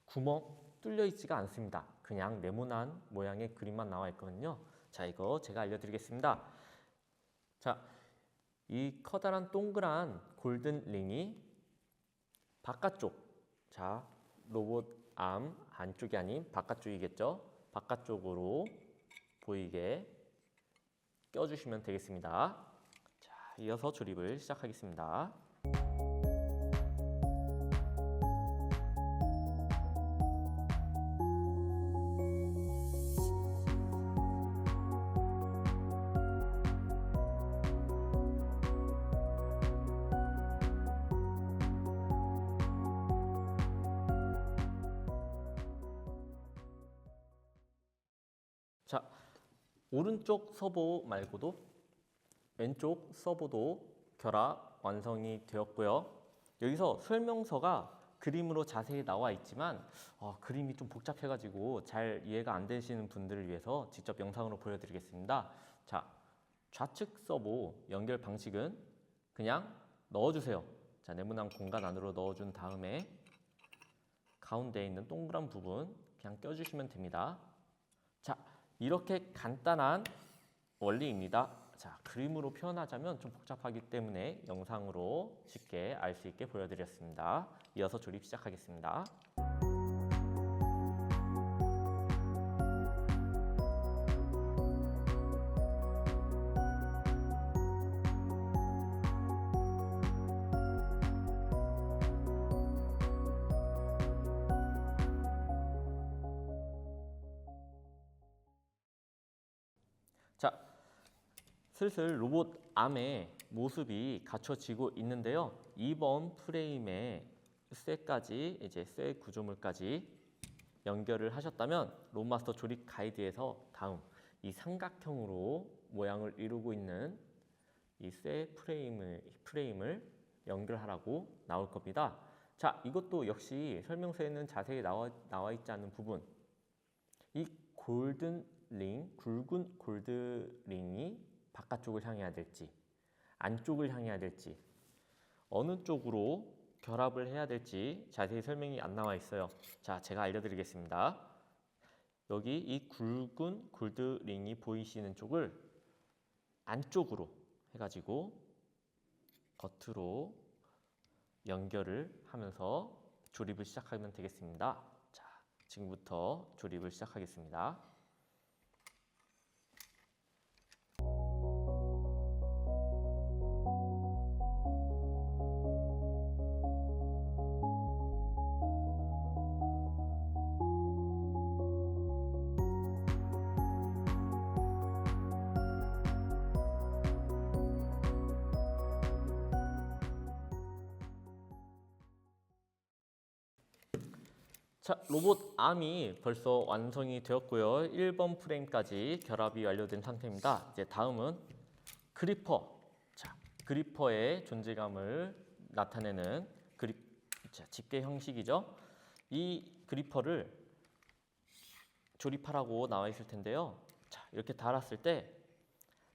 구멍 뚫려 있지가 않습니다. 그냥 네모난 모양의 그림만 나와 있거든요. 자, 이거 제가 알려드리겠습니다. 자, 이 커다란 동그란 골든 링이 바깥쪽, 자, 로봇 암 안쪽이 아닌 바깥쪽이겠죠. 바깥쪽으로 보이게 껴주시면 되겠습니다. 자, 이어서 조립을 시작하겠습니다. 자, 오른쪽 서버 말고도 왼쪽 서버도 결합 완성이 되었고요. 여기서 설명서가 그림으로 자세히 나와 있지만 그림이 좀 복잡해가지고 잘 이해가 안 되시는 분들을 위해서 직접 영상으로 보여드리겠습니다. 자, 좌측 서버 연결 방식은 그냥 넣어주세요. 자, 네모난 공간 안으로 넣어준 다음에 가운데에 있는 동그란 부분 그냥 껴주시면 됩니다. 자, 이렇게 간단한 원리입니다. 자, 그림으로 표현하자면 좀 복잡하기 때문에 영상으로 쉽게 알 수 있게 보여드렸습니다. 이어서 조립 시작하겠습니다. 자, 슬슬 로봇 암의 모습이 갖춰지고 있는데요. 2번 프레임에 쇠까지 이제 쇠 구조물까지 연결을 하셨다면 로봇마스터 조립 가이드에서 다음 이 삼각형으로 모양을 이루고 있는 이 쇠 프레임을 연결하라고 나올 겁니다. 자, 이것도 역시 설명서에는 자세히 나와 있지 않은 부분, 이 굵은 골드 링이 바깥쪽을 향해야 될지 안쪽을 향해야 될지 어느 쪽으로 결합을 해야 될지 자세히 설명이 안 나와 있어요. 자, 제가 알려드리겠습니다. 여기 이 굵은 골드 링이 보이시는 쪽을 안쪽으로 해가지고 겉으로 연결을 하면서 조립을 시작하면 되겠습니다. 자, 지금부터 조립을 시작하겠습니다. 자, 로봇 암이 벌써 완성이 되었고요. 1번 프레임까지 결합이 완료된 상태입니다. 이제 다음은 그리퍼. 자, 그리퍼의 존재감을 나타내는 집게 형식이죠. 이 그리퍼를 조립하라고 나와 있을 텐데요. 자, 이렇게 달았을 때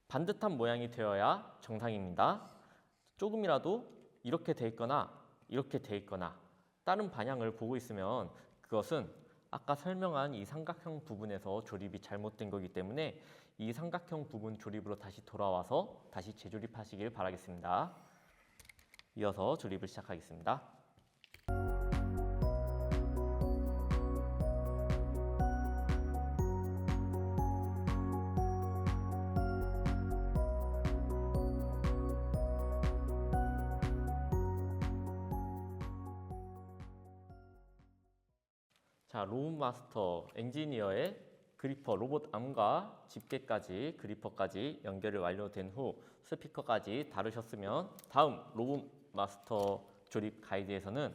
반듯한 모양이 되어야 정상입니다. 조금이라도 이렇게 돼 있거나 이렇게 돼 있거나 다른 방향을 보고 있으면 그것은 아까 설명한 이 삼각형 부분에서 조립이 잘못된 거기 때문에 이 삼각형 부분 조립으로 다시 돌아와서 다시 재조립하시길 바라겠습니다. 이어서 조립을 시작하겠습니다. 자, 로봇마스터 엔지니어의 그리퍼 로봇 암과 집게까지 그리퍼까지 연결이 완료된 후 스피커까지 다루셨으면 다음 로봇마스터 조립 가이드에서는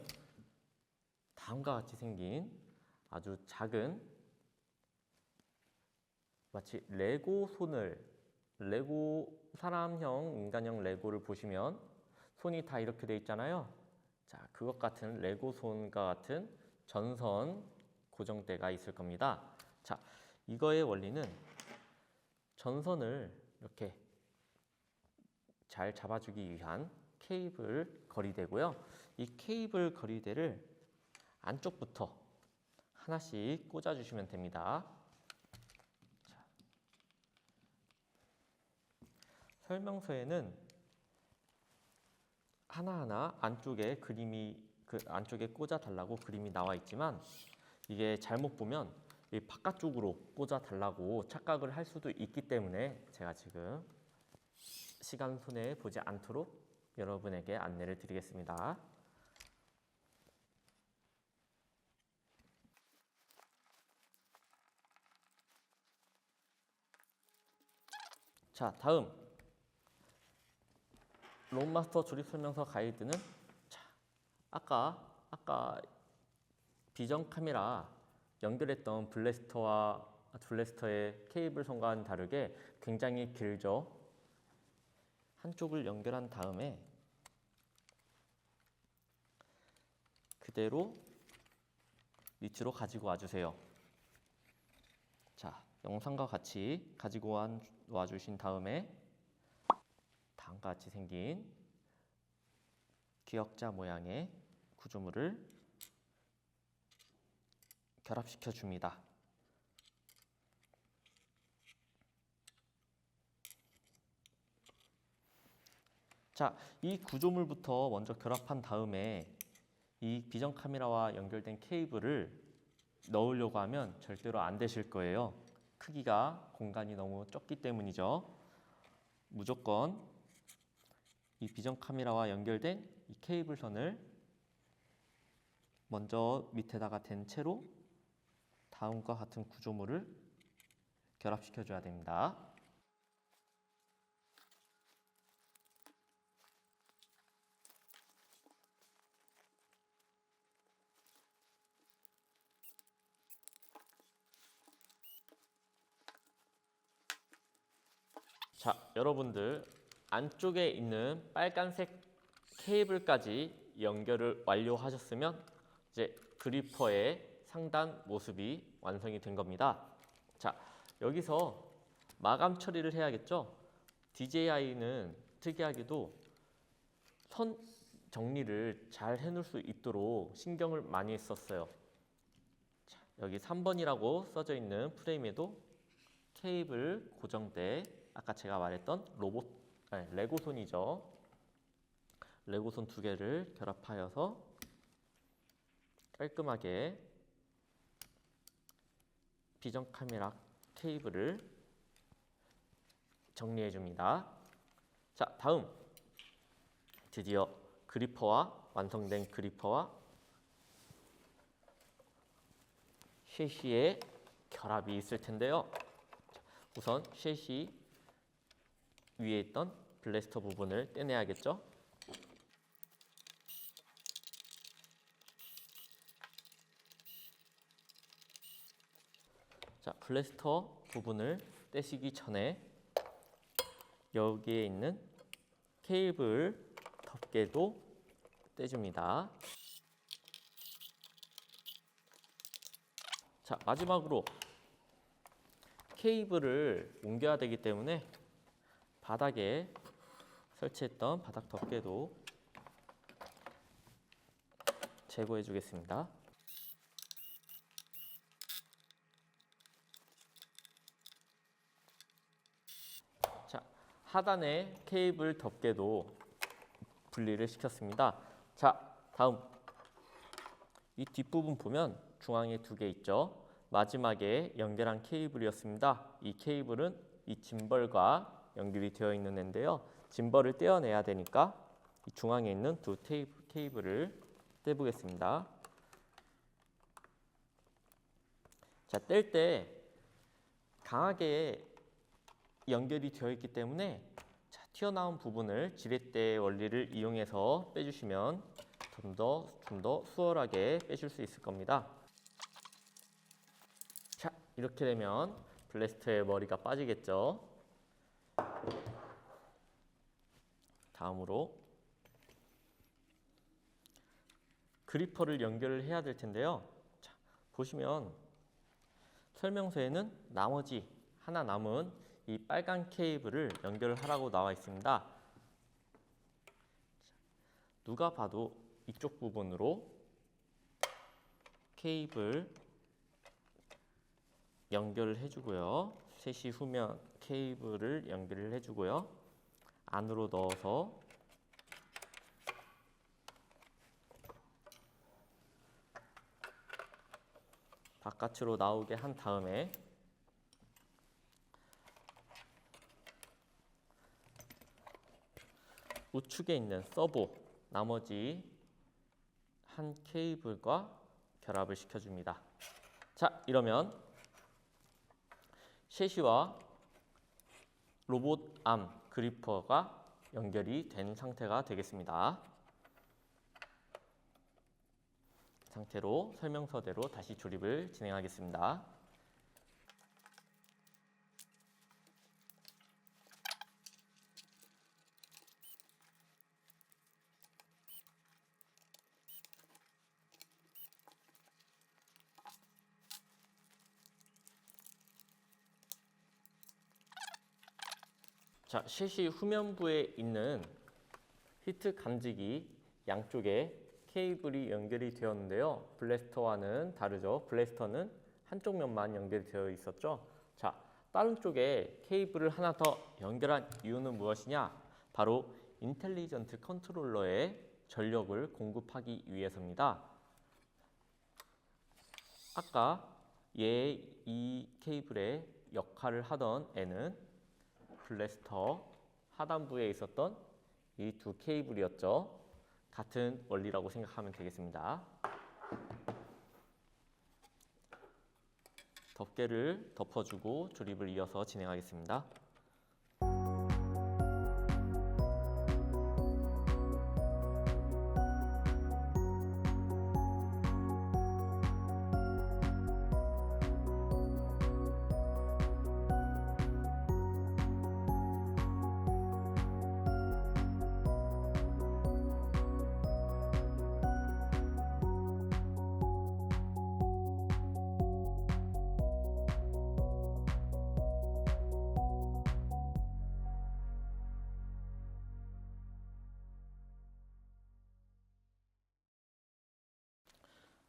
다음과 같이 생긴 아주 작은 마치 레고 사람형 인간형 레고를 보시면 손이 다 이렇게 돼 있잖아요. 자, 그것 같은 레고 손과 같은 전선 고정대가 있을 겁니다. 자, 이거의 원리는 전선을 이렇게 잘 잡아주기 위한 케이블 거리대고요. 이 케이블 거리대를 안쪽부터 하나씩 꽂아주시면 됩니다. 자, 설명서에는 하나하나 안쪽에 안쪽에 꽂아달라고 그림이 나와 있지만 이게 잘못 보면 이 바깥쪽으로 꽂아 달라고 착각을 할 수도 있기 때문에 제가 지금 시간 손해 보지 않도록 여러분에게 안내를 드리겠습니다. 자, 다음 로봇마스터 조립 설명서 가이드는 아까 비전 카메라 연결했던 블래스터와 블래스터의 케이블 선과는 다르게 굉장히 길죠. 한쪽을 연결한 다음에 그대로 밑으로 가지고 와주세요. 자, 영상과 같이 가지고 와주신 다음에 다음과 같이 생긴 기역자 모양의 구조물을 결합시켜 줍니다. 자, 이 구조물부터 먼저 결합한 다음에 이 비전 카메라와 연결된 케이블을 넣으려고 하면 절대로 안 되실 거예요. 크기가 공간이 너무 적기 때문이죠. 무조건 이 비전 카메라와 연결된 이 케이블 선을 먼저 밑에다가 댄 채로 다음과 같은 구조물을 결합시켜 줘야 됩니다. 자, 여러분들 안쪽에 있는 빨간색 케이블까지 연결을 완료하셨으면 이제 그리퍼의 상단 모습이 완성이 된 겁니다. 자, 여기서 마감 처리를 해야겠죠? DJI는 특이하게도 선 정리를 잘 해놓을 수 있도록 신경을 많이 썼어요. 자, 여기 3번이라고 써져 있는 프레임에도 케이블 고정대, 아까 제가 말했던 레고손이죠. 레고손 2개를 결합하여서 깔끔하게 비전 카메라 케이블을 정리해 줍니다. 자, 다음 드디어 완성된 그리퍼와 셰시의 결합이 있을 텐데요. 우선 셰시 위에 있던 블래스터 부분을 떼내야겠죠. 자, 블래스터 부분을 떼시기 전에 여기에 있는 케이블 덮개도 떼줍니다. 자, 마지막으로 케이블을 옮겨야 되기 때문에 바닥에 설치했던 바닥 덮개도 제거해 주겠습니다. 자, 하단에 케이블 덮개도 분리를 시켰습니다. 자, 다음 이 뒷부분 보면 중앙에 2개 있죠. 마지막에 연결한 케이블이었습니다. 이 케이블은 이 짐벌과 연결이 되어 있는 앤데요. 짐벌을 떼어내야 되니까 이 중앙에 있는 2 케이블을 떼보겠습니다. 자, 뗄 때 강하게 연결이 되어 있기 때문에 자, 튀어나온 부분을 지렛대 원리를 이용해서 빼주시면 좀 더 수월하게 빼실 수 있을 겁니다. 자, 이렇게 되면 블래스터의 머리가 빠지겠죠. 다음으로 그리퍼를 연결을 해야 될 텐데요. 자, 보시면 설명서에는 나머지 하나 남은 이 빨간 케이블을 연결하라고 나와 있습니다. 누가 봐도 이쪽 부분으로 케이블 연결을 해주고요. 3시 후면 케이블을 연결을 해주고요. 안으로 넣어서 바깥으로 나오게 한 다음에 우측에 있는 서보 나머지 한 케이블과 결합을 시켜줍니다. 자, 이러면 셰시와 로봇암 그리퍼가 연결이 된 상태가 되겠습니다. 상태로 설명서대로 다시 조립을 진행하겠습니다. 자, 셰시 후면부에 있는 히트 감지기 양쪽에 케이블이 연결이 되었는데요. 블래스터와는 다르죠. 블래스터는 한쪽 면만 연결되어 있었죠. 자, 다른 쪽에 케이블을 하나 더 연결한 이유는 무엇이냐? 바로 인텔리전트 컨트롤러에 전력을 공급하기 위해서입니다. 아까 이 케이블의 역할을 하던 애는 블래스터 하단부에 있었던 이 두 케이블이었죠. 같은 원리라고 생각하면 되겠습니다. 덮개를 덮어주고 조립을 이어서 진행하겠습니다.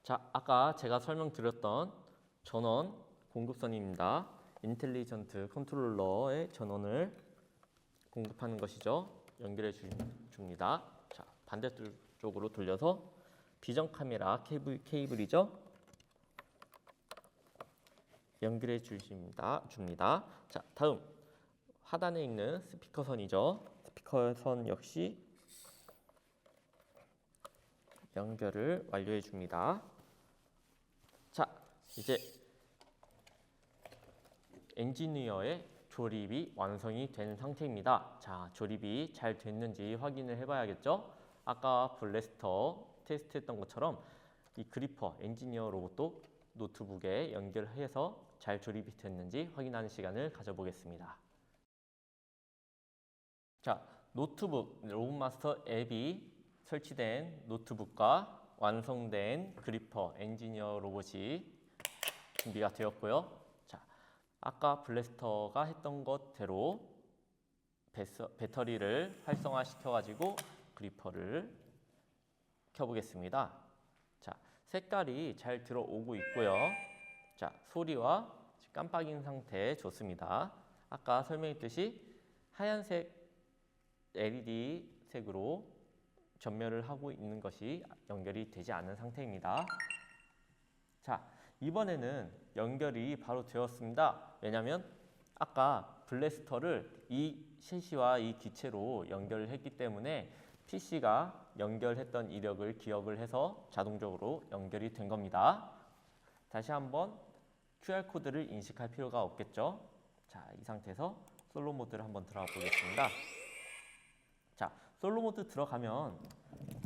자, 아까 제가 설명드렸던 전원 공급선입니다. 인텔리전트 컨트롤러의 전원을 공급하는 것이죠. 연결해 줍니다. 자, 반대쪽으로 돌려서 비전 카메라 케이블이죠. 연결해 줍니다. 자, 다음 하단에 있는 스피커선이죠. 스피커선 역시 연결을 완료해 줍니다. 자, 이제 엔지니어의 조립이 완성이 된 상태입니다. 자, 조립이 잘 됐는지 확인을 해봐야겠죠? 아까 블래스터 테스트했던 것처럼 이 그리퍼 엔지니어 로봇도 노트북에 연결해서 잘 조립이 됐는지 확인하는 시간을 가져보겠습니다. 자, 노트북 로봇마스터 앱이 설치된 노트북과 완성된 그리퍼 엔지니어 로봇이 준비가 되었고요. 자, 아까 블래스터가 했던 것대로 배터리를 활성화시켜가지고 그리퍼를 켜보겠습니다. 자, 색깔이 잘 들어오고 있고요. 자, 소리와 깜빡인 상태 좋습니다. 아까 설명했듯이 하얀색 LED 색으로 전멸을 하고 있는 것이 연결이 되지 않은 상태입니다. 자, 이번에는 연결이 바로 되었습니다. 왜냐하면 아까 블래스터를 이 셰시와 이 기체로 연결을 했기 때문에 PC가 연결했던 이력을 기억을 해서 자동적으로 연결이 된 겁니다. 다시 한번 QR코드를 인식할 필요가 없겠죠. 자, 이 상태에서 솔로 모드를 한번 들어가 보겠습니다. 자, 솔로 모드 들어가면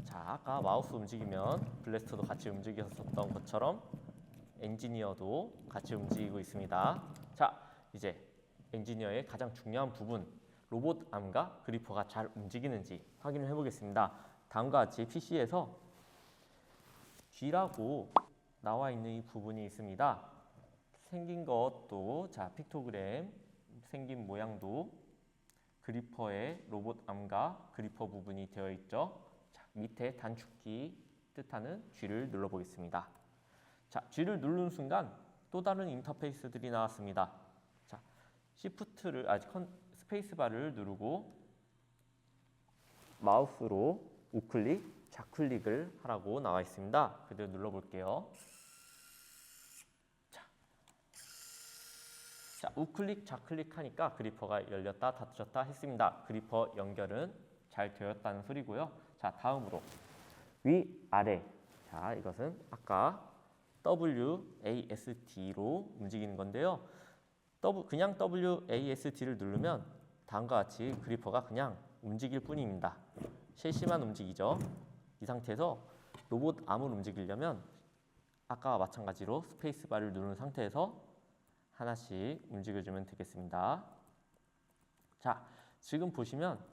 자, 아까 마우스 움직이면 블래스터도 같이 움직였었던 것처럼 엔지니어도 같이 움직이고 있습니다. 자, 이제 엔지니어의 가장 중요한 부분 로봇 암과 그리퍼가 잘 움직이는지 확인을 해보겠습니다. 다음과 같이 PC에서 G라고 나와 있는 이 부분이 있습니다. 생긴 것도 자, 픽토그램 생긴 모양도 그리퍼의 로봇 암과 그리퍼 부분이 되어 있죠. 자, 밑에 단축키 뜻하는 G를 눌러보겠습니다. 자, G를 누르는 순간 또 다른 인터페이스들이 나왔습니다. 자, 스페이스바를 누르고 마우스로 우클릭, 좌클릭을 하라고 나와 있습니다. 그대로 눌러볼게요. 자, 우클릭, 좌클릭 하니까 그리퍼가 열렸다 닫혔다 했습니다. 그리퍼 연결은 잘 되었다는 소리고요. 자, 다음으로 위, 아래. 자, 이것은 아까 WASD로 움직이는 건데요. 그냥 WASD를 누르면 다음과 같이 그리퍼가 그냥 움직일 뿐입니다. 셰시만 움직이죠. 이 상태에서 로봇 암을 움직이려면 아까와 마찬가지로 스페이스바를 누른 상태에서 하나씩 움직여주면 되겠습니다. 자, 지금 보시면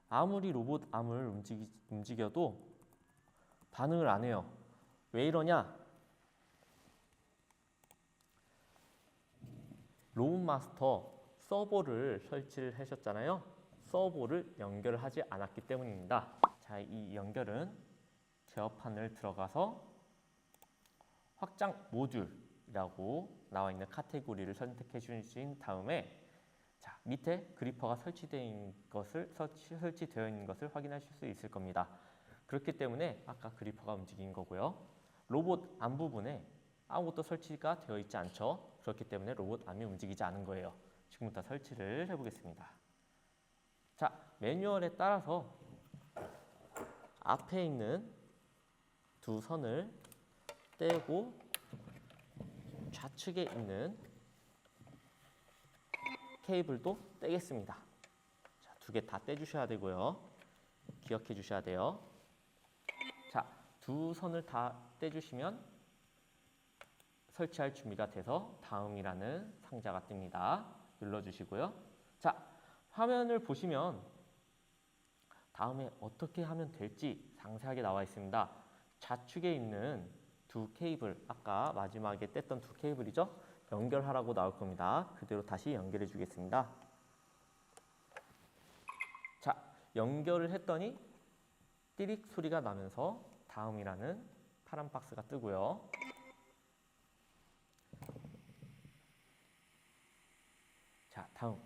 아무리 로봇 암을 움직여도 반응을 안 해요. 왜 이러냐? 로봇마스터 서버를 설치를 하셨잖아요. 서버를 연결하지 않았기 때문입니다. 자, 이 연결은 제어판을 들어가서 확장 모듈이라고 나와 있는 카테고리를 선택해 주신 다음에 자, 밑에 그리퍼가 설치되어 있는 것을 확인하실 수 있을 겁니다. 그렇기 때문에 아까 그리퍼가 움직인 거고요. 로봇 암 부분에 아무것도 설치가 되어 있지 않죠. 그렇기 때문에 로봇 암이 움직이지 않은 거예요. 지금부터 설치를 해보겠습니다. 자, 매뉴얼에 따라서 앞에 있는 두 선을 떼고 좌측에 있는 케이블도 떼겠습니다. 자, 두 개 다 떼주셔야 되고요. 기억해 주셔야 돼요. 자, 두 선을 다 떼주시면 설치할 준비가 돼서 다음이라는 상자가 뜹니다. 눌러주시고요. 자, 화면을 보시면 다음에 어떻게 하면 될지 상세하게 나와 있습니다. 좌측에 있는 두 케이블, 아까 마지막에 뗐던 두 케이블이죠? 연결하라고 나올 겁니다. 그대로 다시 연결해 주겠습니다. 자, 연결을 했더니 띠릭 소리가 나면서 다음이라는 파란 박스가 뜨고요. 자, 다음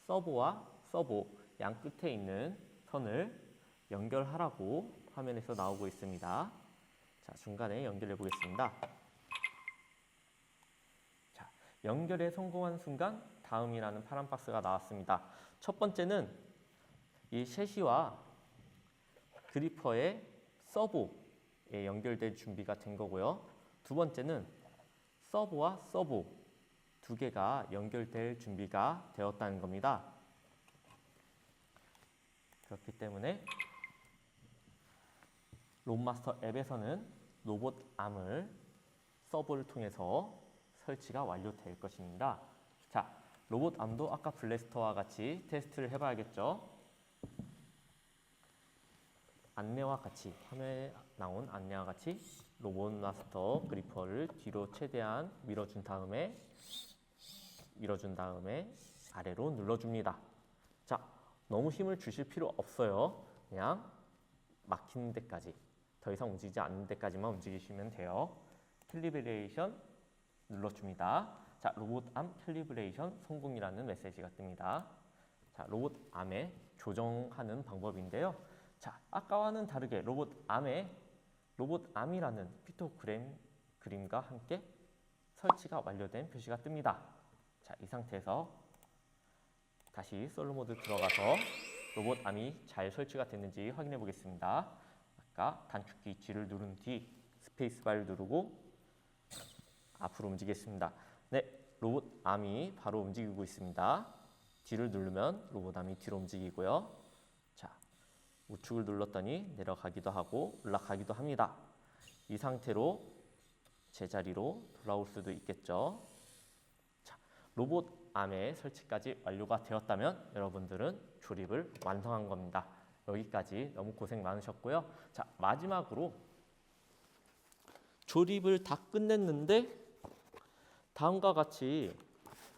서버와 서버 양 끝에 있는 선을 연결하라고 화면에서 나오고 있습니다. 자, 중간에 연결해 보겠습니다. 자, 연결에 성공한 순간 다음이라는 파란 박스가 나왔습니다. 첫 번째는 이 셰시와 그리퍼의 서버에 연결될 준비가 된 거고요. 두 번째는 서버와 서버 두 개가 연결될 준비가 되었다는 겁니다. 그렇기 때문에 롬마스터 앱에서는 로봇 암을 서버를 통해서 설치가 완료될 것입니다. 자, 로봇 암도 아까 블래스터와 같이 테스트를 해봐야겠죠. 안내와 같이, 화면에 나온 안내와 같이 로봇 마스터 그리퍼를 뒤로 최대한 밀어준 다음에 아래로 눌러줍니다. 자, 너무 힘을 주실 필요 없어요. 그냥 막히는 데까지, 더 이상 움직이지 않는 데까지만 움직이시면 돼요. 캘리브레이션 눌러줍니다. 자, 로봇 암 캘리브레이션 성공이라는 메시지가 뜹니다. 자, 로봇 암에 조정하는 방법인데요. 자, 아까와는 다르게 로봇 암이라는 피크토그램 그림과 함께 설치가 완료된 표시가 뜹니다. 자, 이 상태에서 다시 솔로 모드 들어가서 로봇 암이 잘 설치가 됐는지 확인해 보겠습니다. 아까 단축키 G를 누른 뒤 스페이스바를 누르고 앞으로 움직이겠습니다. 네, 로봇 암이 바로 움직이고 있습니다. D를 누르면 로봇 암이 뒤로 움직이고요. 자, 우측을 눌렀더니 내려가기도 하고 올라가기도 합니다. 이 상태로 제자리로 돌아올 수도 있겠죠. 자, 로봇 암의 설치까지 완료가 되었다면 여러분들은 조립을 완성한 겁니다. 여기까지 너무 고생 많으셨고요. 자, 마지막으로 조립을 다 끝냈는데 다음과 같이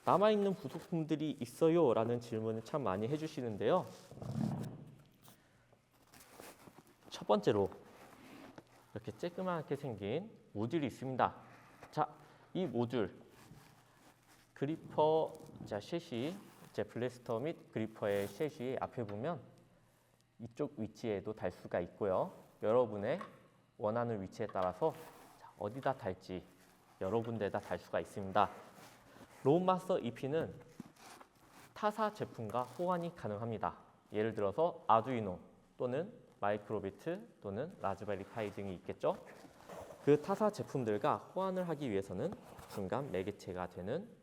남아있는 부속품들이 있어요 라는 질문을 참 많이 해주시는데요. 첫 번째로 이렇게 쬐끄맣게 생긴 모듈이 있습니다. 자, 이 모듈 그리퍼 셋이 블래스터 및 그리퍼의 셋이 앞에 보면 이쪽 위치에도 달 수가 있고요. 여러분의 원하는 위치에 따라서 어디다 달지 여러 군데다 달 수가 있습니다. 롬마스터 EP는 타사 제품과 호환이 가능합니다. 예를 들어서 아두이노 또는 마이크로비트 또는 라즈베리 파이 등이 있겠죠. 그 타사 제품들과 호환을 하기 위해서는 중간 매개체가 되는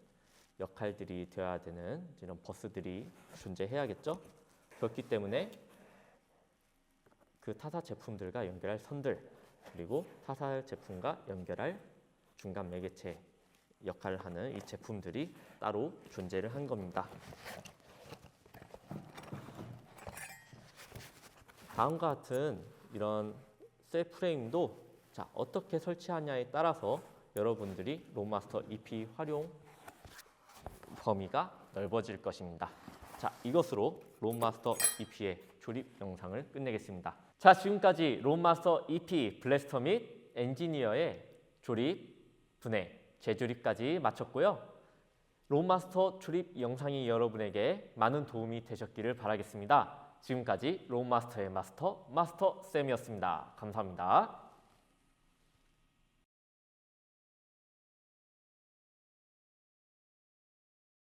역할들이 되어야 되는 이런 버스들이 존재해야겠죠. 그렇기 때문에 그 타사 제품들과 연결할 선들 그리고 타사 제품과 연결할 중간 매개체 역할을 하는 이 제품들이 따로 존재를 한 겁니다. 다음과 같은 이런 셀 프레임도 자, 어떻게 설치하냐에 따라서 여러분들이 롬마스터 EP 활용 범위가 넓어질 것입니다. 자, 자, 이것으로 롬마스터 EP의 조립 영상을 끝내겠습니다. 자, 지금까지 롬마스터 EP 블래스터 및 엔지니어의 조립, 분해, 재조립까지 마쳤고요. 롬마스터 조립 영상이 여러분에게 많은 도움이 되셨기를 바라겠습니다. 지금까지 롬마스터의 마스터 쌤이었습니다. 감사합니다.